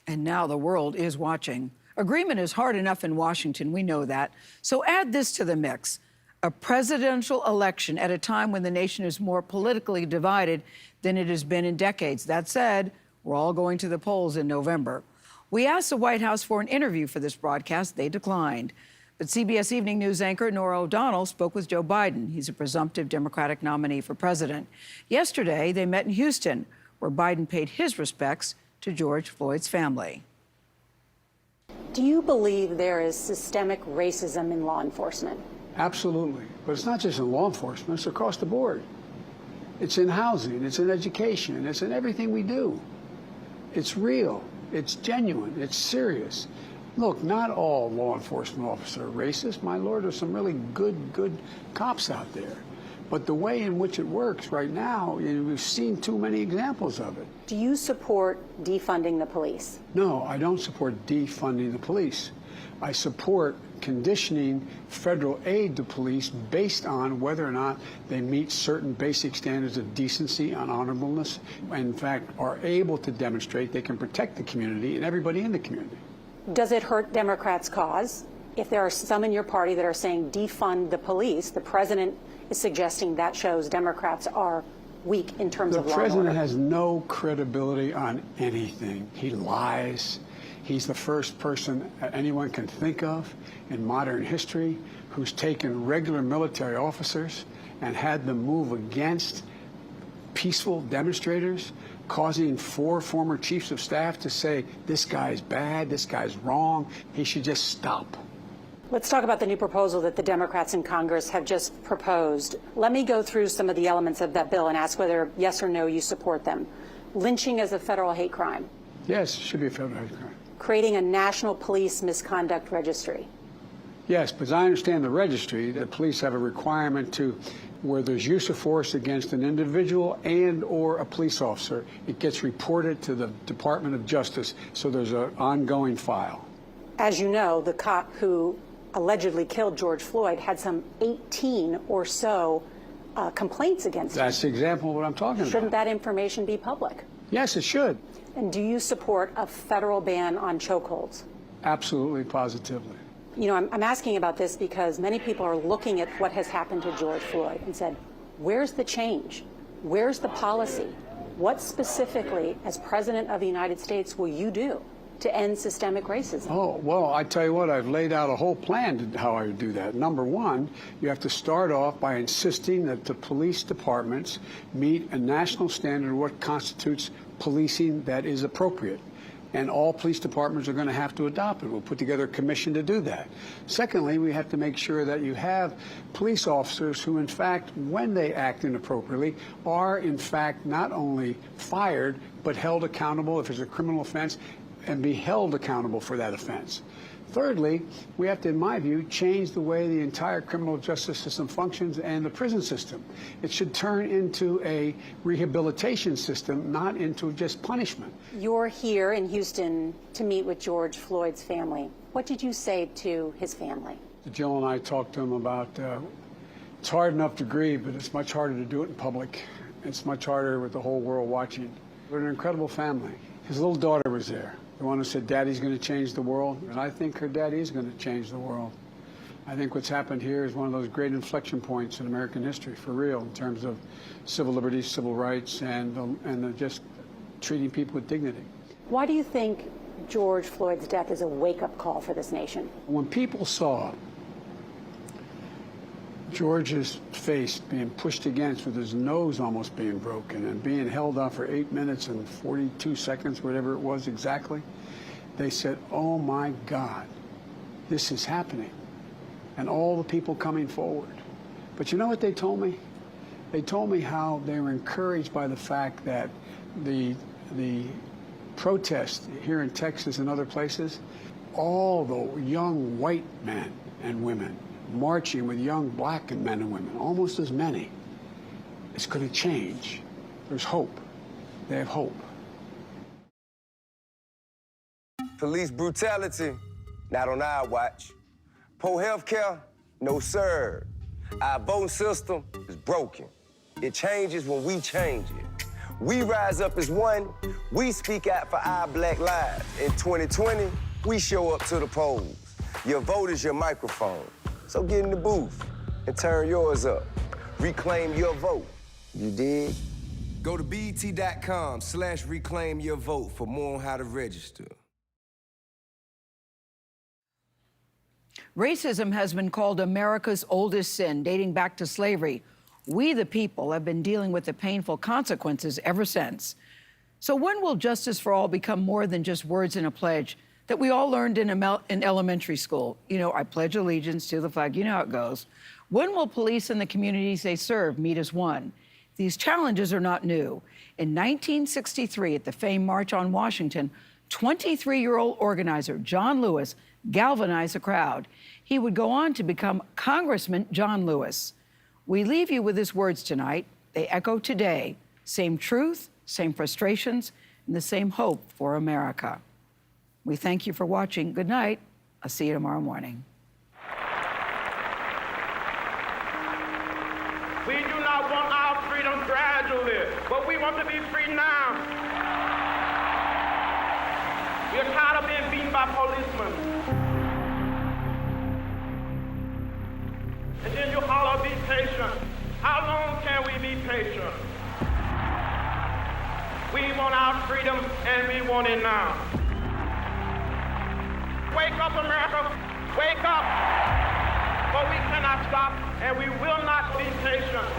And now the world is watching. Agreement is hard enough in Washington, we know that. So add this to the mix. A presidential election at a time when the nation is more politically divided than it has been in decades. That said, we're all going to the polls in November. We asked the White House for an interview for this broadcast. They declined. But CBS Evening News anchor Norah O'Donnell spoke with Joe Biden. He's a presumptive Democratic nominee for president. Yesterday, they met in Houston, where Biden paid his respects to George Floyd's family. Do you believe there is systemic racism in law enforcement? Absolutely. But it's not just in law enforcement, it's across the board. It's in housing, it's in education, it's in everything we do. It's real, it's genuine, it's serious. Look, not all law enforcement officers are racist. My Lord, there's some really good cops out there. But the way in which it works right now, we've seen too many examples of it. Do you support defunding the police? No, I don't support defunding the police. I support conditioning federal aid to police based on whether or not they meet certain basic standards of decency and honorableness, and in fact are able to demonstrate they can protect the community and everybody in the community. Does it hurt Democrats' cause if there are some in your party that are saying defund the police? The president is suggesting that shows Democrats are weak in terms of law and order. The president has no credibility on anything. He lies. He's the first person anyone can think of in modern history who's taken regular military officers and had them move against peaceful demonstrators, causing 4 former chiefs of staff to say, this guy's bad, this guy's wrong, he should just stop. Let's talk about the new proposal that the Democrats in Congress have just proposed. Let me go through some of the elements of that bill and ask whether, yes or no, you support them. Lynching as a federal hate crime. Yes, it should be a federal hate crime. Creating a national police misconduct registry. Yes, but as I understand the registry, the police have a requirement to, where there's use of force against an individual and or a police officer, it gets reported to the Department of Justice, so there's an ongoing file. As you know, the cop who allegedly killed George Floyd had some 18 or so complaints against him. That's the example of what I'm talking about. Shouldn't that information be public? Yes, it should. And do you support a federal ban on chokeholds? Absolutely, positively. You know, I'm asking about this because many people are looking at what has happened to George Floyd and said, where's the change? Where's the policy? What specifically, as President of the United States, will you do to end systemic racism? Oh, well, I tell you what, I've laid out a whole plan to how I would do that. Number one, you have to start off by insisting that the police departments meet a national standard of what constitutes policing that is appropriate. And all police departments are going to have to adopt it. We'll put together a commission to do that. Secondly, we have to make sure that you have police officers who, in fact, when they act inappropriately, are, in fact, not only fired, but held accountable if it's a criminal offense, and be held accountable for that offense. Thirdly, we have to, in my view, change the way the entire criminal justice system functions and the prison system. It should turn into a rehabilitation system, not into just punishment. You're here in Houston to meet with George Floyd's family. What did you say to his family? Jill and I talked to him about, it's hard enough to grieve, but it's much harder to do it in public. It's much harder with the whole world watching. We're an incredible family. His little daughter was there. The one who said, Daddy's going to change the world. And I think her daddy is going to change the world. I think what's happened here is one of those great inflection points in American history, for real, in terms of civil liberties, civil rights, and just treating people with dignity. Why do you think George Floyd's death is a wake-up call for this nation? When people saw George's face being pushed against with his nose almost being broken and being held off for 8 minutes and 42 seconds, whatever it was exactly, they said, oh my God, this is happening. And all the people coming forward. But you know what they told me? They told me how they were encouraged by the fact that the protests here in Texas and other places, all the young white men and women marching with young black men and women, almost as many. It's going to change. There's hope. They have hope. Police brutality, not on our watch. Poor health care, no sir. Our voting system is broken. It changes when we change it. We rise up as one. We speak out for our black lives. In 2020, we show up to the polls. Your vote is your microphone. So get in the booth and turn yours up. Reclaim your vote. You dig? Go to BET.com/reclaimyourvote for more on how to register. Racism has been called America's oldest sin, dating back to slavery. We, the people, have been dealing with the painful consequences ever since. So when will justice for all become more than just words in a pledge that we all learned in elementary school? You know, I pledge allegiance to the flag. You know how it goes. When will police and the communities they serve meet as one? These challenges are not new. In 1963, at the famed March on Washington, 23-year-old organizer John Lewis galvanized the crowd. He would go on to become Congressman John Lewis. We leave you with his words tonight. They echo today. Same truth, same frustrations, and the same hope for America. We thank you for watching. Good night. I'll see you tomorrow morning. We do not want our freedom gradually, but we want to be free now. We are tired of being beaten by policemen. And then you holler, be patient. How long can we be patient? We want our freedom, and we want it now. Wake up, America. Wake up. But we cannot stop, and we will not be patient.